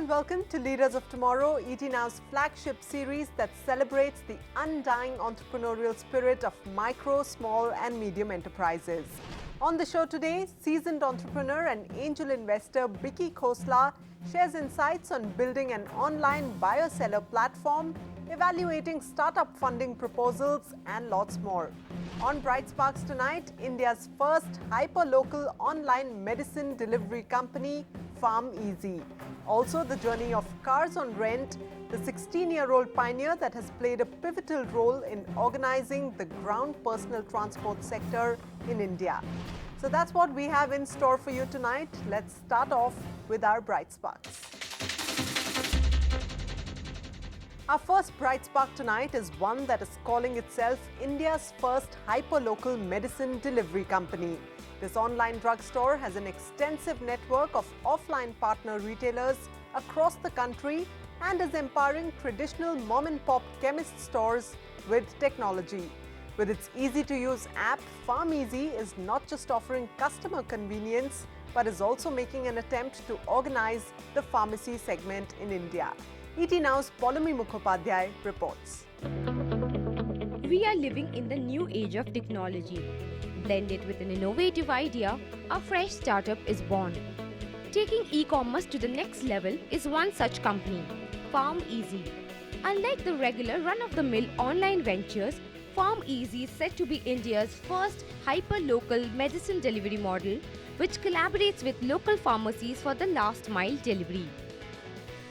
welcome to Leaders of Tomorrow, ET Now's flagship series that celebrates the undying entrepreneurial spirit of micro, small and medium enterprises. On the show today, seasoned entrepreneur and angel investor Biki Khosla shares insights on building an online buyer-seller platform, evaluating startup funding proposals and lots more. On Bright Sparks tonight, India's first hyper-local online medicine delivery company, PharmEasy. Also, the journey of Cars on Rent, the 16-year-old pioneer that has played a pivotal role in organizing the ground personal transport sector in India. So that's what we have in store for you tonight. Let's start off with our Bright Sparks. Our first Bright Spark tonight is one that is calling itself India's first hyper-local medicine delivery company. This online drugstore has an extensive network of offline partner retailers across the country and is empowering traditional mom-and-pop chemist stores with technology. With its easy-to-use app, PharmEasy is not just offering customer convenience, but is also making an attempt to organize the pharmacy segment in India. ET Now's Poulomi Mukhopadhyay reports. We are living in the new age of technology. Blended with an innovative idea, a fresh startup is born. Taking e-commerce to the next level is one such company, PharmEasy. Unlike the regular run-of-the-mill online ventures, PharmEasy is said to be India's first hyper-local medicine delivery model, which collaborates with local pharmacies for the last-mile delivery.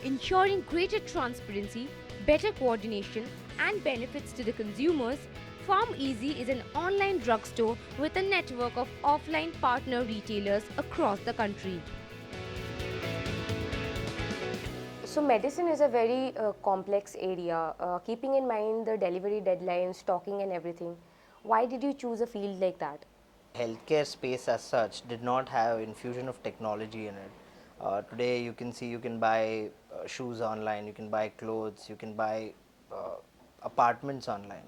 Ensuring greater transparency, better coordination, and benefits to the consumers, PharmEasy is an online drugstore with a network of offline partner retailers across the country. So medicine is a very complex area, keeping in mind the delivery deadlines, stocking and everything. Why did you choose a field like that? Healthcare space as such did not have infusion of technology in it. Today you can see you can buy shoes online, you can buy clothes, you can buy apartments online.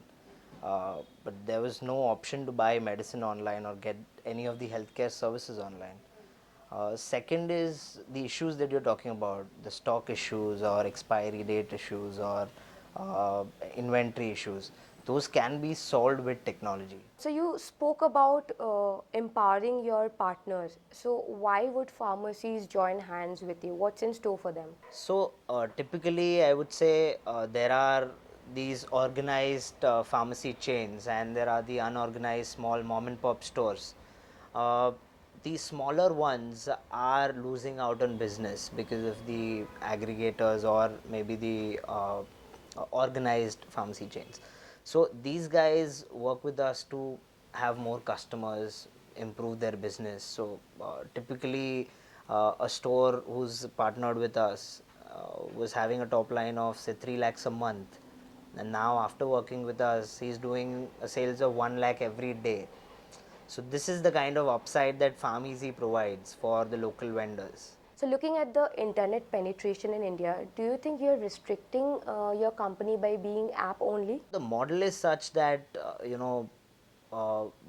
But there was no option to buy medicine online or get any of the healthcare services online. Second is the issues that you're talking about, the stock issues or expiry date issues or inventory issues. Those can be solved with technology. So you spoke about empowering your partners. So why would pharmacies join hands with you? What's in store for them? So typically I would say there are these organized pharmacy chains and there are the unorganized small mom and pop stores. These smaller ones are losing out on business because of the aggregators or maybe the organized pharmacy chains. So these guys work with us to have more customers, improve their business. So typically a store who's partnered with us was having a top line of say 3 lakhs a month, and now after working with us he's doing a sales of 1 lakh every day. So this is the kind of upside that PharmEasy provides for the local vendors. So looking at the internet penetration in India, do you think you're restricting your company by being app only? The model is such that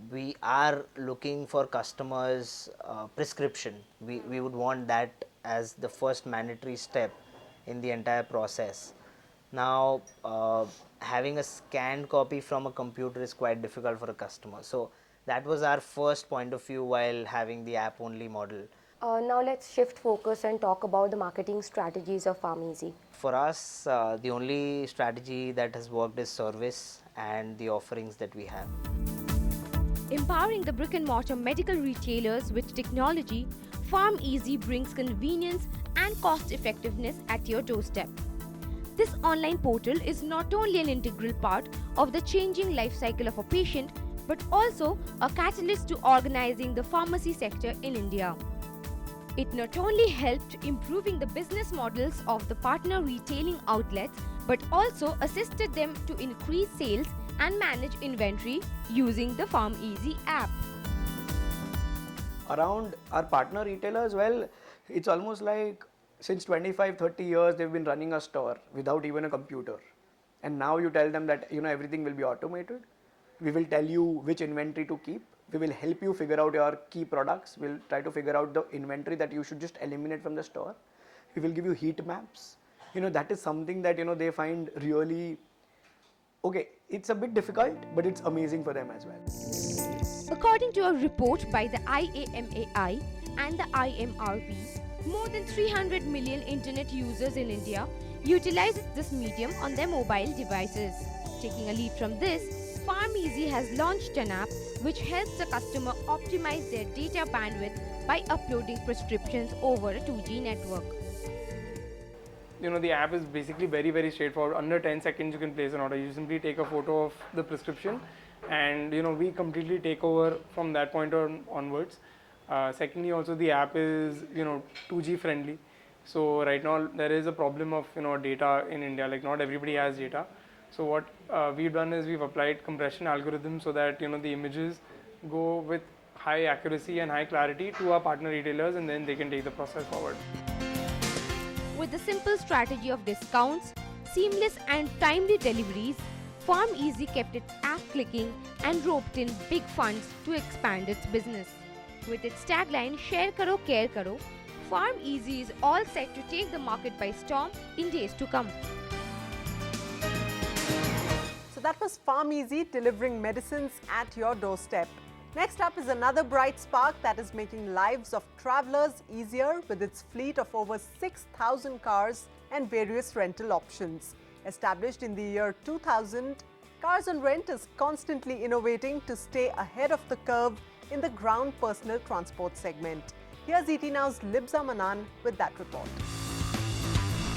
we are looking for customers prescription. We would want that as the first mandatory step in the entire process. Now having a scanned copy from a computer is quite difficult for a customer. So that was our first point of view while having the app only model. Now let's shift focus and talk about the marketing strategies of PharmEasy. For us, the only strategy that has worked is service and the offerings that we have. Empowering the brick-and-mortar medical retailers with technology, PharmEasy brings convenience and cost-effectiveness at your doorstep. This online portal is not only an integral part of the changing life cycle of a patient, but also a catalyst to organizing the pharmacy sector in India. It not only helped improving the business models of the partner retailing outlets, but also assisted them to increase sales and manage inventory using the PharmEasy app. Around our partner retailers, well, it's almost like since 25-30 years they've been running a store without even a computer, and now you tell them that everything will be automated. We will tell you which inventory to keep. We will help you figure out your key products. We'll try to figure out the inventory that you should just eliminate from the store. We will give you heat maps. That is something that, they find really, okay, it's a bit difficult, but it's amazing for them as well. According to a report by the IAMAI and the IMRB, more than 300 million internet users in India utilize this medium on their mobile devices. Taking a lead from this, PharmEasy has launched an app which helps the customer optimize their data bandwidth by uploading prescriptions over a 2G network. The app is basically very straightforward. Under 10 seconds you can place an order. You simply take a photo of the prescription and we completely take over from that point onwards. Secondly, also the app is 2G friendly. So right now there is a problem of data in India, like not everybody has data. So what we've done is we've applied compression algorithms so that the images go with high accuracy and high clarity to our partner retailers, and then they can take the process forward. With the simple strategy of discounts, seamless and timely deliveries, PharmEasy kept its app clicking and roped in big funds to expand its business. With its tagline "Share Karo, Care Karo," PharmEasy is all set to take the market by storm in days to come. So that was PharmEasy, delivering medicines at your doorstep. Next up is another bright spark that is making lives of travelers easier with its fleet of over 6,000 cars and various rental options. Established in the year 2000, Cars on Rent is constantly innovating to stay ahead of the curve in the ground personal transport segment. Here's ET Now's Libza Manan with that report.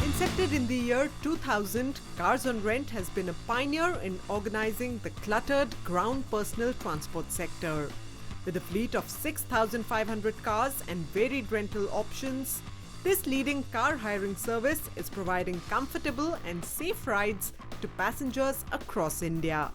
Incepted in the year 2000, Cars on Rent has been a pioneer in organizing the cluttered ground personal transport sector. With a fleet of 6,500 cars and varied rental options, this leading car hiring service is providing comfortable and safe rides to passengers across India.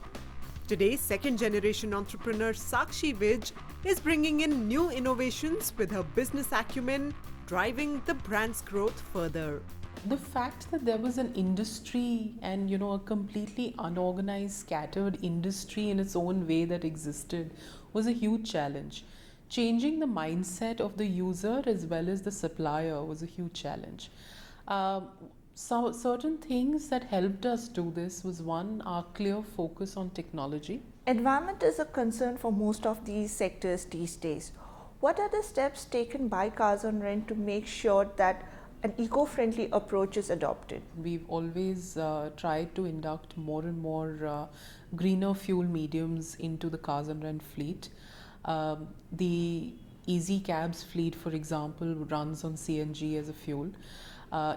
Today's second-generation entrepreneur Sakshi Vij is bringing in new innovations with her business acumen, driving the brand's growth further. The fact that there was an industry and a completely unorganized, scattered industry in its own way that existed was a huge challenge. Changing the mindset of the user as well as the supplier was a huge challenge. So certain things that helped us do this was, one, our clear focus on technology. Environment is a concern for most of these sectors these days. What are the steps taken by Cars on Rent to make sure that an eco-friendly approach is adopted? We've always tried to induct more and more greener fuel mediums into the Cars on Rent fleet. The Easy Cabs fleet, for example, runs on CNG as a fuel.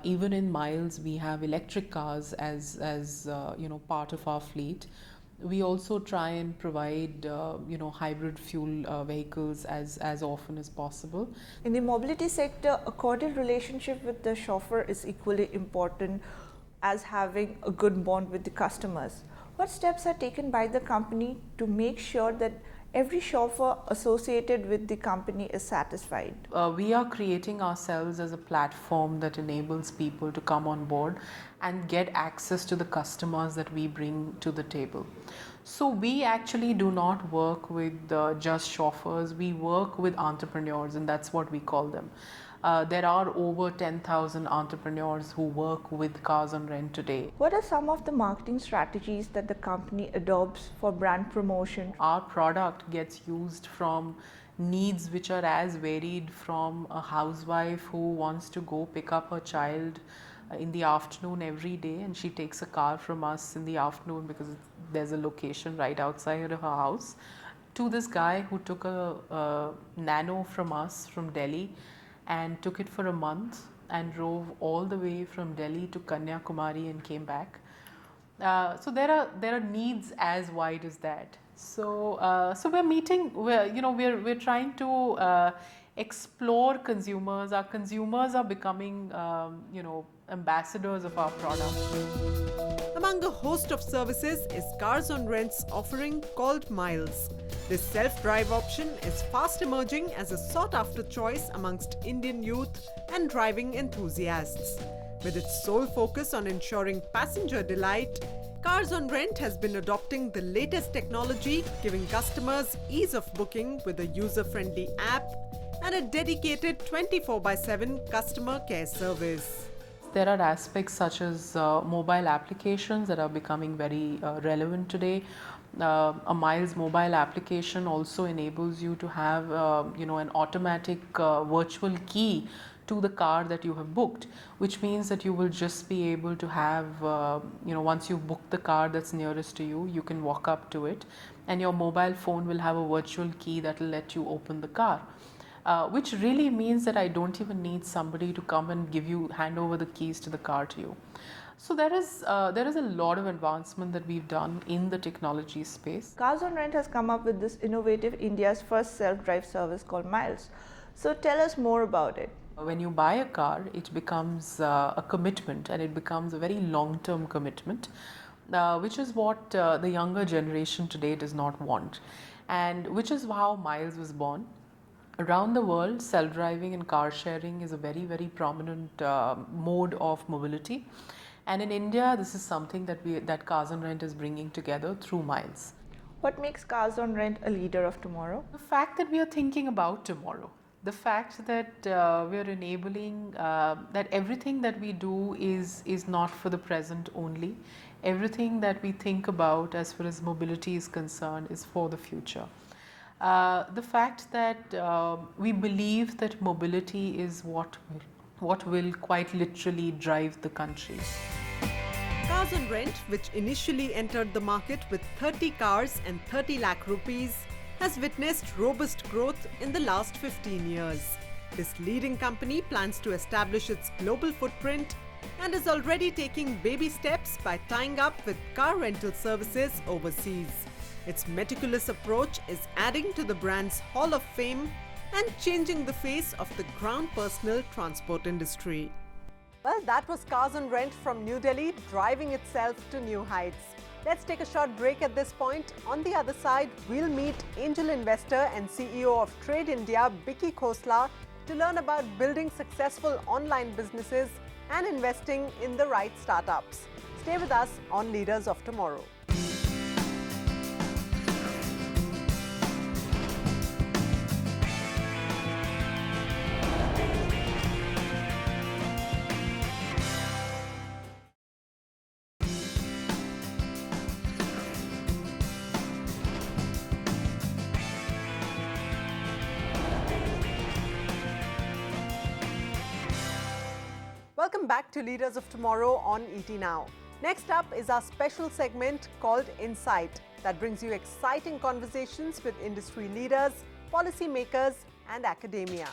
Even in Miles, we have electric cars as part of our fleet. We also try and provide hybrid fuel vehicles as often as possible. In the mobility sector, a cordial relationship with the chauffeur is equally important as having a good bond with the customers. What steps are taken by the company to make sure that every chauffeur associated with the company is satisfied? We are creating ourselves as a platform that enables people to come on board and get access to the customers that we bring to the table. So we actually do not work with just chauffeurs, we work with entrepreneurs, and that's what we call them. There are over 10,000 entrepreneurs who work with Cars on Rent today. What are some of the marketing strategies that the company adopts for brand promotion? Our product gets used from needs which are as varied from a housewife who wants to go pick up her child in the afternoon every day, and she takes a car from us in the afternoon because there's a location right outside of her house, to this guy who took a Nano from us from Delhi and took it for a month and drove all the way from Delhi to Kanyakumari and came back. So there are needs as wide as that. So we're trying to explore consumers. Our consumers are becoming ambassadors of our product. Among a host of services is Cars on Rent's offering called Miles. This self-drive option is fast emerging as a sought-after choice amongst Indian youth and driving enthusiasts. With its sole focus on ensuring passenger delight, Cars on Rent has been adopting the latest technology, giving customers ease of booking with a user-friendly app, and a dedicated 24/7 customer care service. There are aspects such as mobile applications that are becoming very relevant today. A Miles mobile application also enables you to have an automatic virtual key to the car that you have booked, which means that you will just be able to have once you book the car that's nearest to you, you can walk up to it and your mobile phone will have a virtual key that will let you open the car. Which really means that I don't even need somebody to come and hand over the keys to the car to you. So there is a lot of advancement that we've done in the technology space. Cars on Rent has come up with this innovative India's first self-drive service called Miles. So tell us more about it. When you buy a car, it becomes a commitment, and it becomes a very long-term commitment, which is what the younger generation today does not want, and which is how Miles was born. Around the world, self-driving and car sharing is a very, very prominent mode of mobility. And in India, this is something that Cars on Rent is bringing together through Miles. What makes Cars on Rent a leader of tomorrow? The fact that we are thinking about tomorrow, the fact that we are enabling that everything that we do is not for the present only. Everything that we think about as far as mobility is concerned is for the future. The fact that we believe that mobility is what will quite literally drive the country. Cars on Rent, which initially entered the market with 30 cars and 30 lakh rupees, has witnessed robust growth in the last 15 years. This leading company plans to establish its global footprint and is already taking baby steps by tying up with car rental services overseas. Its meticulous approach is adding to the brand's Hall of Fame and changing the face of the ground personal transport industry. Well, that was Cars on Rent from New Delhi, driving itself to new heights. Let's take a short break at this point. On the other side, we'll meet angel investor and CEO of Trade India, Vicky Khosla, to learn about building successful online businesses and investing in the right startups. Stay with us on Leaders of Tomorrow. Welcome back to Leaders of Tomorrow on ET Now. Next up is our special segment called Insight that brings you exciting conversations with industry leaders, policymakers, and academia.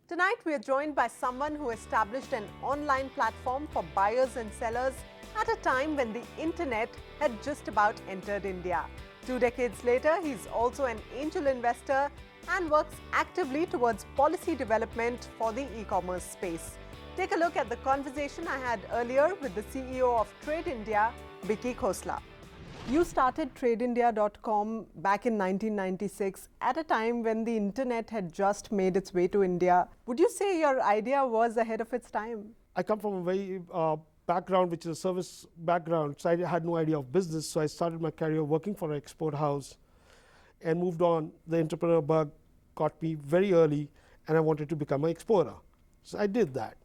Tonight, we are joined by someone who established an online platform for buyers and sellers at a time when the internet had just about entered India. 2 decades later, he's also an angel investor and works actively towards policy development for the e-commerce space. Take a look at the conversation I had earlier with the CEO of Trade India, Vicky Khosla. You started TradeIndia.com back in 1996 at a time when the internet had just made its way to India. Would you say your idea was ahead of its time? I come from a very background which is a service background, so I had no idea of business. So I started my career working for an export house and moved on. The entrepreneur bug got me very early and I wanted to become an exporter. So I did that.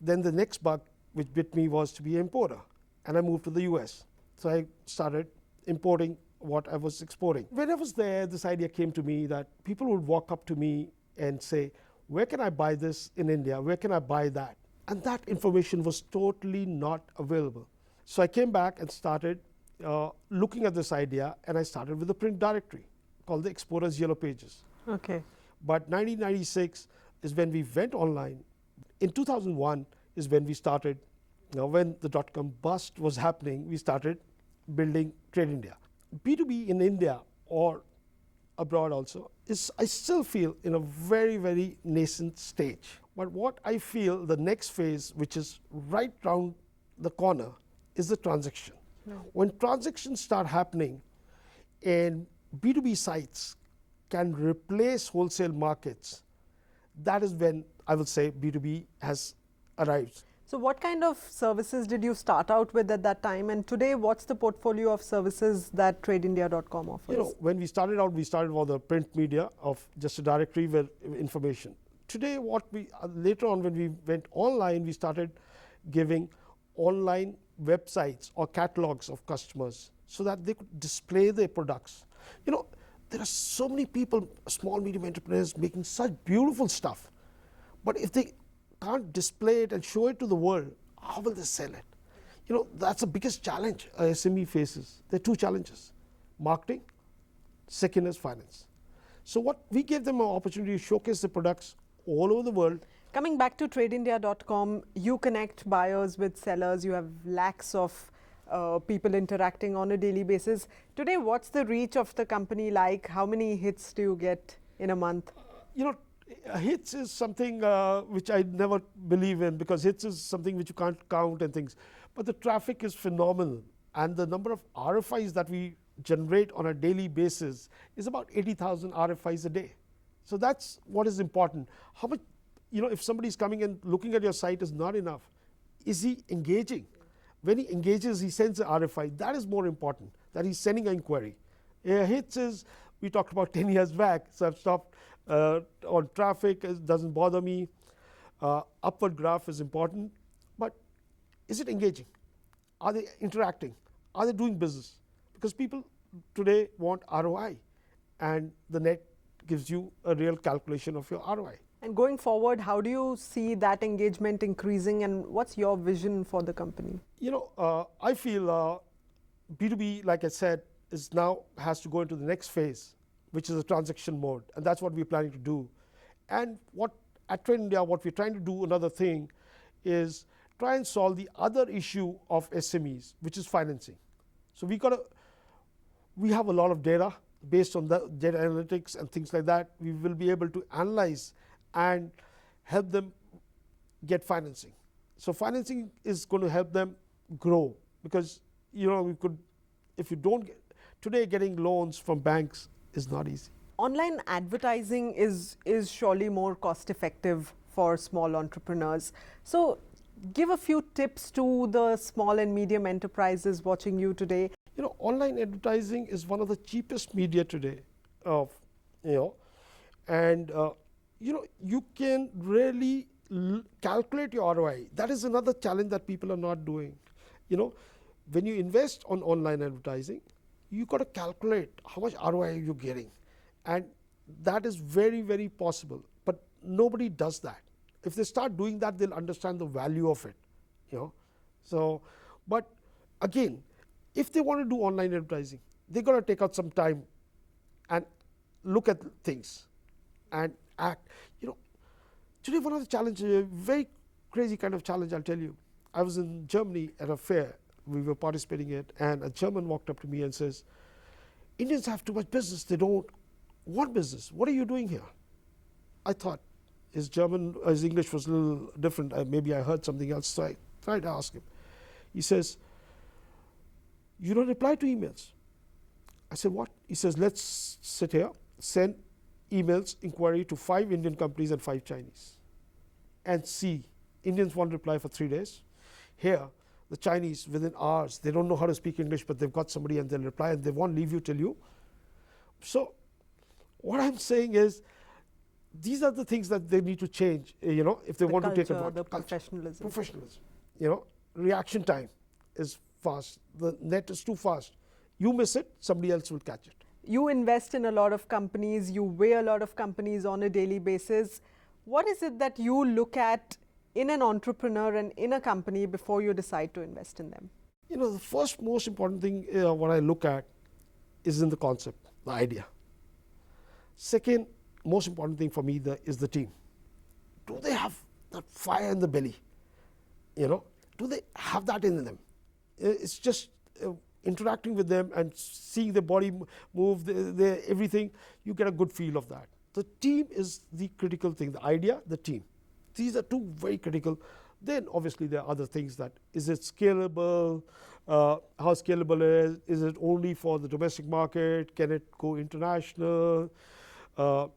Then the next bug which bit me was to be an importer, and I moved to the US. So I started importing what I was exporting. When I was there, this idea came to me that people would walk up to me and say, where can I buy this in India? Where can I buy that? And that information was totally not available. So I came back and started looking at this idea, and I started with a print directory called the Exporters Yellow Pages. Okay. But 1996 is when we went online. In 2001 is when we started, when the dot-com bust was happening, we started building Trade India. B2B in India or abroad also is, I still feel, in a very, very nascent stage. But what I feel the next phase, which is right round the corner, is the transaction. When transactions start happening and B2B sites can replace wholesale markets, that is when I will say B2B has arrived. So what kind of services did you start out with at that time, and today what's the portfolio of services that TradeIndia.com offers? You know, when we started out with the print media of just a directory with information. Today, what we later on when we went online, we started giving online websites or catalogs of customers so that they could display their products. You know, there are so many people, small medium entrepreneurs, making such beautiful stuff, but if they can't display it and show it to the world, how will they sell it? You know, that's the biggest challenge a SME faces. There are two challenges: marketing, second is finance. So what we gave them an opportunity to showcase the products all over the world. Coming back to TradeIndia.com, you connect buyers with sellers. You have lakhs of people interacting on a daily basis. Today, what's the reach of the company like? How many hits do you get in a month? You know, hits is something which I never believe in, because hits is something which you can't count and things. But the traffic is phenomenal, and the number of RFIs that we generate on a daily basis is about 80,000 RFIs a day. So that's what is important. How much, you know, if somebody is coming and looking at your site is not enough, is he engaging? When he engages, he sends an RFI. That is more important, that he's sending an inquiry. Hits is, we talked about 10 years back, so I've stopped on traffic. It doesn't bother me. Upward graph is important, but is it engaging? Are they interacting? Are they doing business? Because people today want ROI, and the net gives you a real calculation of your ROI. And going forward, how do you see that engagement increasing, and what's your vision for the company? You know, I feel B2B, like I said, is now has to go into the next phase, which is a transaction mode, and that's what we're planning to do. And what at Trade India, what we're trying to do, another thing, is try and solve the other issue of SMEs, which is financing. So we have a lot of data. Based on the data analytics and things like that, we will be able to analyze and help them get financing. So financing is going to help them grow, because you know, we could, if you don't get, today getting loans from banks is not easy. Online advertising is surely more cost effective for small entrepreneurs. So give a few tips to the small and medium enterprises watching you today. You know, online advertising is one of the cheapest media today, you know, and you know, you can really calculate your ROI. That is another challenge that people are not doing. You know, when you invest on online advertising, you got to calculate how much ROI you're getting, and that is very, very possible. But nobody does that. If they start doing that, they'll understand the value of it. You know, so but again, if they want to do online advertising, they got to take out some time and look at things and act. You know, today one of the challenges, a very crazy kind of challenge, I'll tell you. I was in Germany at a fair, we were participating in it, and a German walked up to me and says, Indians have too much business, they don't want business. What are you doing here? I thought his English was a little different. Maybe I heard something else, so I tried to ask him. He says, you don't reply to emails. I said, what? He says, let's sit here, send emails, inquiry to 5 Indian companies and 5 Chinese, and see. Indians won't reply for 3 days. Here, the Chinese, within hours, they don't know how to speak English, but they've got somebody and they'll reply, and they won't leave you till you. So what I'm saying is, these are the things that they need to change, you know, if they want to take advantage. The professionalism. Professionalism. You know, reaction time is fast. The net is too fast. You miss it, somebody else will catch it. You invest in a lot of companies, you weigh a lot of companies on a daily basis. What is it that you look at in an entrepreneur and in a company before you decide to invest in them? You know, the first most important thing what I look at is in the concept, the idea. Second most important thing for me is the team. Do they have that fire in the belly? You know, do they have that in them? It's just interacting with them and seeing their body move, their everything, you get a good feel of that. The team is the critical thing, the idea, the team. These are two very critical. Then obviously there are other things, that is it scalable, how scalable is it only for the domestic market, can it go international, you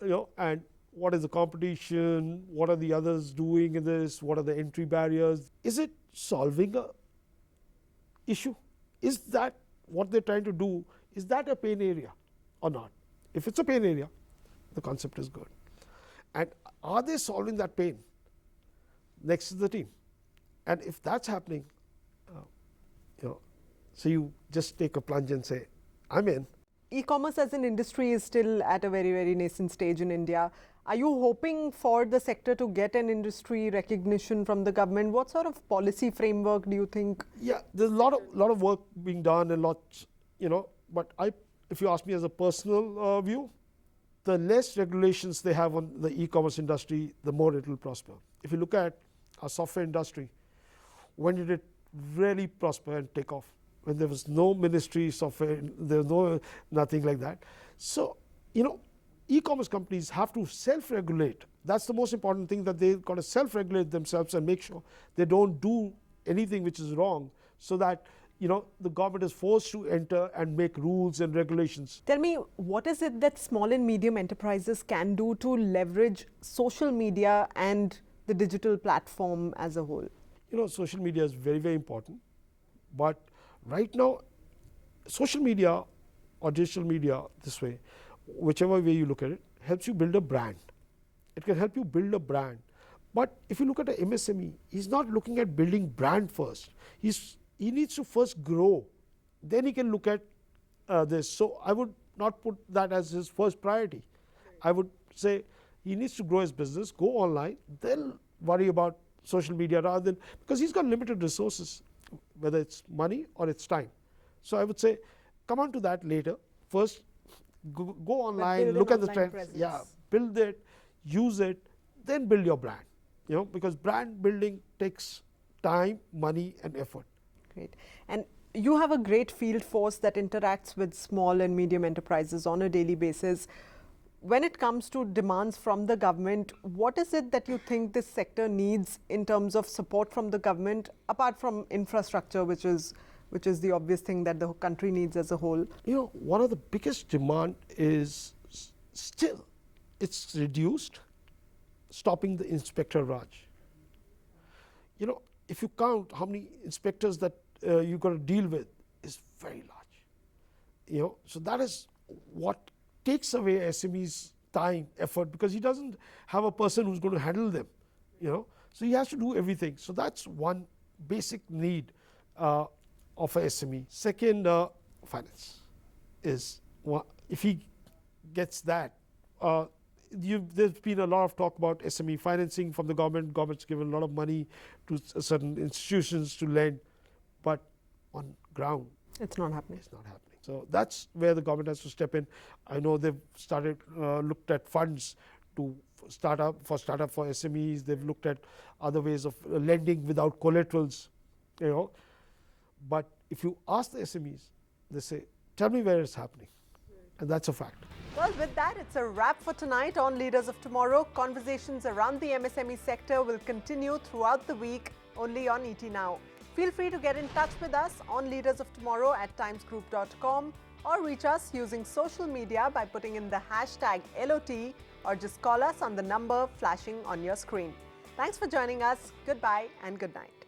know, and what is the competition, what are the others doing in this, what are the entry barriers. Is it solving a issue? Is that what they're trying to do, is that a pain area or not? If it's a pain area, the concept is good. And are they solving that pain? Next is the team. And if that's happening, so you just take a plunge and say, I'm in. E-commerce as an industry is still at a very, very nascent stage in India. Are you hoping for the sector to get an industry recognition from the government? What sort of policy framework do you think? Yeah, there's a lot of work being done and lots, but if you ask me as a personal view, the less regulations they have on the e-commerce industry, the more it will prosper. If you look at our software industry, when did it really prosper and take off? When there was no ministry software, there was nothing like that. So, e-commerce companies have to self-regulate. That's the most important thing, that they've got to self-regulate themselves and make sure they don't do anything which is wrong, so that the government is forced to enter and make rules and regulations. Tell me, what is it that small and medium enterprises can do to leverage social media and the digital platform as a whole? Social media is very, very important, but right now, social media or digital media, this way, whichever way you look at it, helps you build a brand. It can help you build a brand. But if you look at an MSME, he's not looking at building brand first. He needs to first grow. Then he can look at this. So I would not put that as his first priority. I would say he needs to grow his business, go online, then worry about social media, rather than, because he's got limited resources, whether it's money or it's time. So I would say, come on to that later. First, go online, look at the trends, build it, use it, then build your brand. Because brand building takes time, money, and effort. Great. And you have a great field force that interacts with small and medium enterprises on a daily basis. When it comes to demands from the government, what is it that you think this sector needs in terms of support from the government, apart from infrastructure, which is the obvious thing that the country needs as a whole? One of the biggest demand is still, it's reduced, stopping the Inspector Raj. If you count how many inspectors that you've got to deal with, is very large. So that is what takes away SME's time, effort, because he doesn't have a person who's going to handle them. So he has to do everything. So that's one basic need of a SME. Second, finance is one. If he gets that, there's been a lot of talk about SME financing from the government. Government's given a lot of money to certain institutions to lend, but on ground, it's not happening. It's not happening. So that's where the government has to step in. I know they've started looked at funds for startup for SMEs. They've looked at other ways of lending without collaterals. But if you ask the SMEs, they say, "Tell me where it's happening," and that's a fact. Well, with that, it's a wrap for tonight on Leaders of Tomorrow. Conversations around the MSME sector will continue throughout the week only on ET Now. Feel free to get in touch with us on Leaders of Tomorrow at timesgroup.com, or reach us using social media by putting in the hashtag LOT, or just call us on the number flashing on your screen. Thanks for joining us. Goodbye and good night.